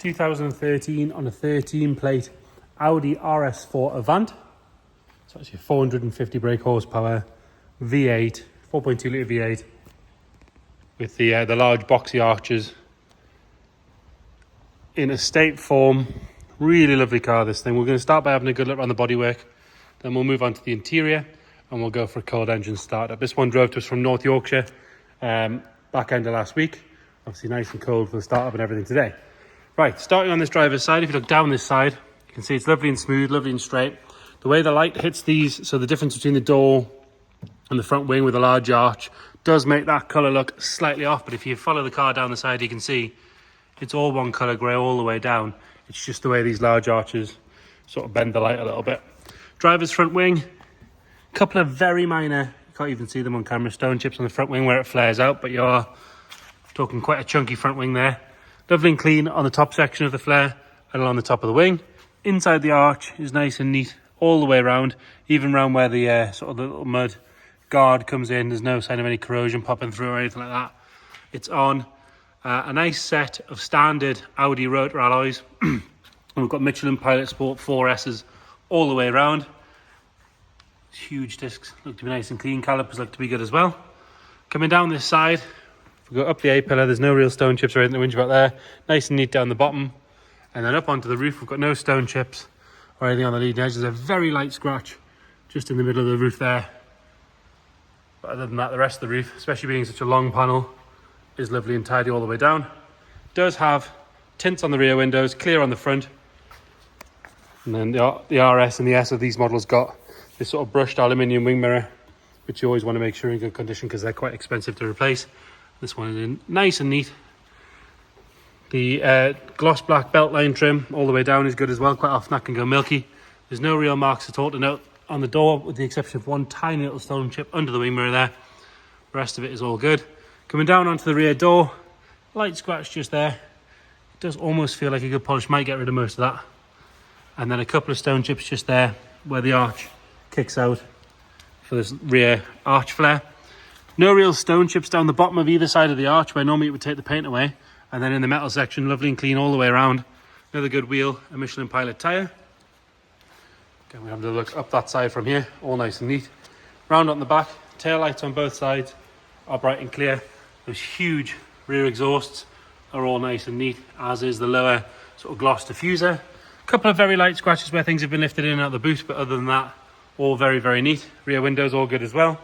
2013 on a 13 plate Audi RS4 Avant. It's actually 450 brake horsepower, V8, 4.2 litre V8 with the large boxy arches in estate form. Really lovely car, this thing. We're going to start by having a good look around the bodywork, then we'll move on to the interior and we'll go for a cold engine startup. This one drove to us from North Yorkshire back end of last week. Obviously nice and cold for the startup and everything today. Right, starting on this driver's side, if you look down this side, you can see it's lovely and smooth, lovely and straight. The way the light hits these, so the difference between the door and the front wing with a large arch does make that colour look slightly off, but if you follow the car down the side, you can see it's all one colour grey all the way down. It's just the way these large arches sort of bend the light a little bit. Driver's front wing, a couple of very minor, you can't even see them on camera, stone chips on the front wing where it flares out, but you are talking quite a chunky front wing there. Lovely and clean on the top section of the flare and along the top of the wing. Inside the arch is nice and neat all the way around, even around where the sort of the little mud guard comes in. There's no sign of any corrosion popping through or anything like that. It's on a nice set of standard Audi rotor alloys. And we've got Michelin Pilot Sport 4S's all the way around. Huge discs, look to be nice and clean. Calipers look to be good as well. Coming down this side, if we go up the A-pillar, there's no real stone chips or anything to whinge about there. Nice and neat down the bottom. And then up onto the roof, we've got no stone chips or anything on the leading edge. There's a very light scratch just in the middle of the roof there. But other than that, the rest of the roof, especially being such a long panel, is lovely and tidy all the way down. It does have tints on the rear windows, clear on the front. And then the RS and the S of these models got this sort of brushed aluminium wing mirror, which you always want to make sure in good condition because they're quite expensive to replace. This one is in nice and neat. The gloss black belt line trim all the way down is good as well. Quite often that can go milky. There's no real marks at all to note on the door, with the exception of one tiny little stone chip under the wing mirror there. The rest of it is all good. Coming down onto the rear door, light scratch just there. It does almost feel like a good polish might get rid of most of that. And then a couple of stone chips just there where the arch kicks out for this rear arch flare. No real stone chips down the bottom of either side of the arch where normally it would take the paint away. And then in the metal section, lovely and clean all the way around. Another good wheel, a Michelin Pilot tyre. Again, we have to look up that side from here, all nice and neat. Round on the back, tail lights on both sides are bright and clear. Those huge rear exhausts are all nice and neat, as is the lower sort of gloss diffuser. A couple of very light scratches where things have been lifted in and out of the boot, but other than that, all very, very neat. Rear windows all good as well.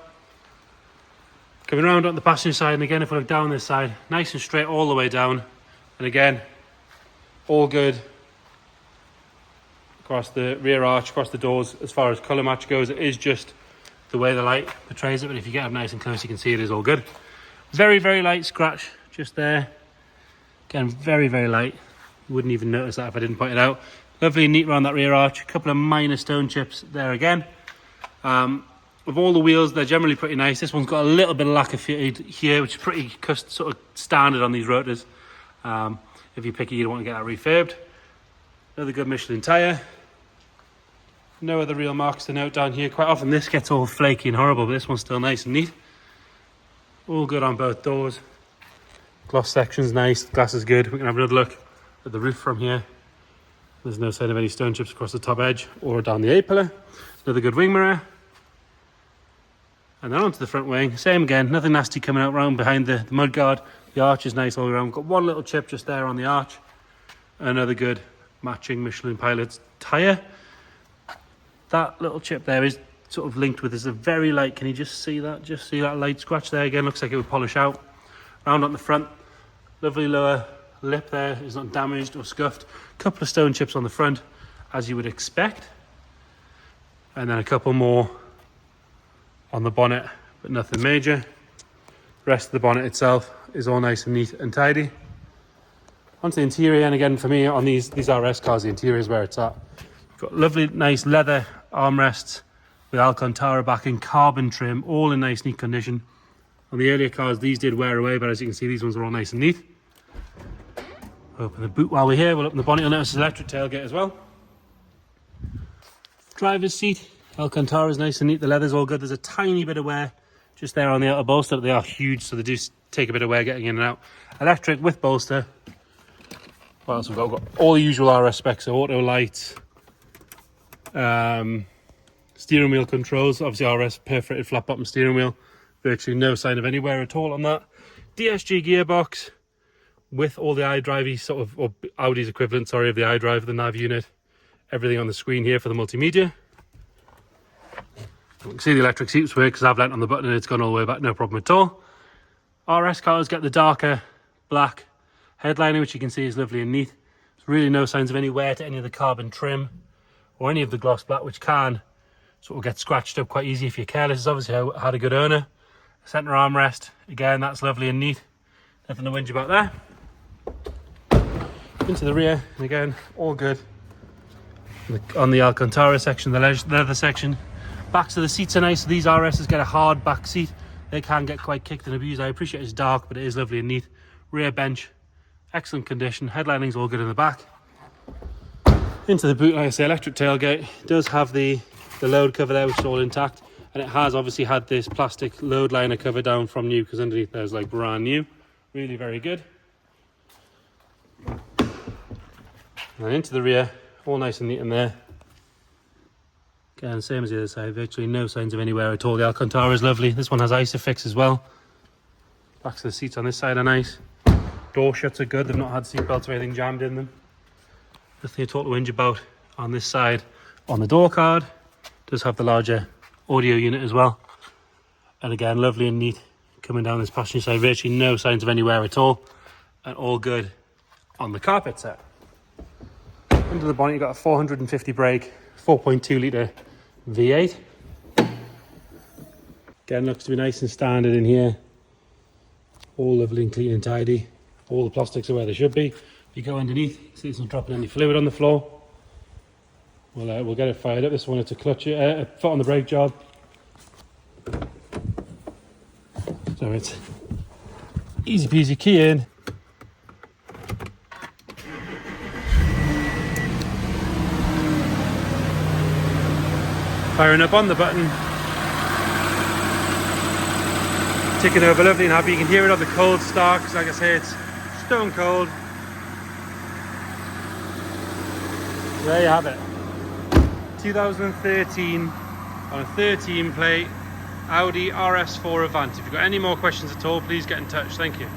Coming around on the passenger side, and again, if we look down this side, nice and straight all the way down. And again, all good across the rear arch, across the doors. As far as colour match goes, it is just the way the light portrays it, but if you get up nice and close, you can see it is all good. Very, very light scratch just there. Again, very, very light. You wouldn't even notice that if I didn't point it out. Lovely and neat around that rear arch. A couple of minor stone chips there again. Of all the wheels, they're generally pretty nice. This one's got a little bit of lacquer fade here, which is pretty sort of standard on these rotors. If you're picky, you don't want to get that refurbed. Another good Michelin tyre. No other real marks to note down here. Quite often this gets all flaky and horrible, but this one's still nice and neat. All good on both doors. Gloss section's nice, glass is good. We can have another look at the roof from here. There's no sign of any stone chips across the top edge or down the A-pillar. Another good wing mirror. And then onto the front wing, same again, nothing nasty coming out round behind the mud guard. The arch is nice all around. We've got one little chip just there on the arch. Another good matching Michelin Pilot tyre. That little chip there is sort of linked with, there's a very light, can you just see that? Just see that light scratch there again, looks like it would polish out. Round on the front, lovely lower lip there, is not damaged or scuffed. A couple of stone chips on the front, as you would expect. And then a couple more on the bonnet, but nothing major. The rest of the bonnet itself is all nice and neat and tidy. Onto the interior, and again for me on these RS cars, the interior is where it's at. You've got lovely nice leather armrests with Alcantara backing, carbon trim, all in nice neat condition. On the earlier cars these did wear away, but as you can see these ones are all nice and neat. Open the boot while we're here, we'll open the bonnet. You'll notice electric tailgate as well. Driver's seat, Alcantara is nice and neat, the leather's all good. There's a tiny bit of wear just there on the outer bolster, but they are huge, so they do take a bit of wear getting in and out. Electric with bolster. What else we've got? We've got all the usual RS specs, so auto lights, steering wheel controls, obviously RS perforated flat bottom steering wheel, virtually no sign of any wear at all on that. DSG gearbox with all the iDrive sort of, or Audi's equivalent, sorry, of the iDrive, the nav unit, everything on the screen here for the multimedia. You can see the electric seats work because I've leant on the button and it's gone all the way back, no problem at all. RS cars get the darker black headliner, which you can see is lovely and neat. There's really no signs of any wear to any of the carbon trim or any of the gloss black, which can sort of get scratched up quite easy if you're careless. It's obviously had a good owner. Centre armrest, again, that's lovely and neat. Nothing to whinge about there. Into the rear, and again, all good. On the Alcantara section, the leather section. Backs of the seats are nice. So these RSs get a hard back seat. They can get quite kicked and abused. I appreciate it's dark, but it is lovely and neat. Rear bench, excellent condition. Headlining's all good in the back. Into the boot, like I say, electric tailgate. It does have the load cover there, which is all intact. And it has obviously had this plastic load liner cover down from new, because underneath there's like brand new. Really very good. And into the rear, all nice and neat in there. Again, same as the other side, virtually no signs of any wear at all. The Alcantara is lovely. This one has Isofix as well. Backs of the seats on this side are nice. Door shuts are good. They've not had seatbelts or anything jammed in them. Nothing at all to whinge about on this side. On the door card, does have the larger audio unit as well. And again, lovely and neat. Coming down this passenger side, virtually no signs of any wear at all. And all good on the carpet set. Under the bonnet, you've got a 450 brake, 4.2 litre V8. Again, looks to be nice and standard in here. All lovely and clean and tidy. All the plastics are where they should be. If you go underneath, see it's not dropping any fluid on the floor. We'll get it fired up. This one, it's a clutch, a foot on the brake job. So it's easy peasy, key in. Firing up on the button. Ticking over lovely and happy. You can hear it on the cold start, because like I say, it's stone cold. There you have it. 2013 on a 13 plate Audi RS4 Avant. If you've got any more questions at all, please get in touch. Thank you.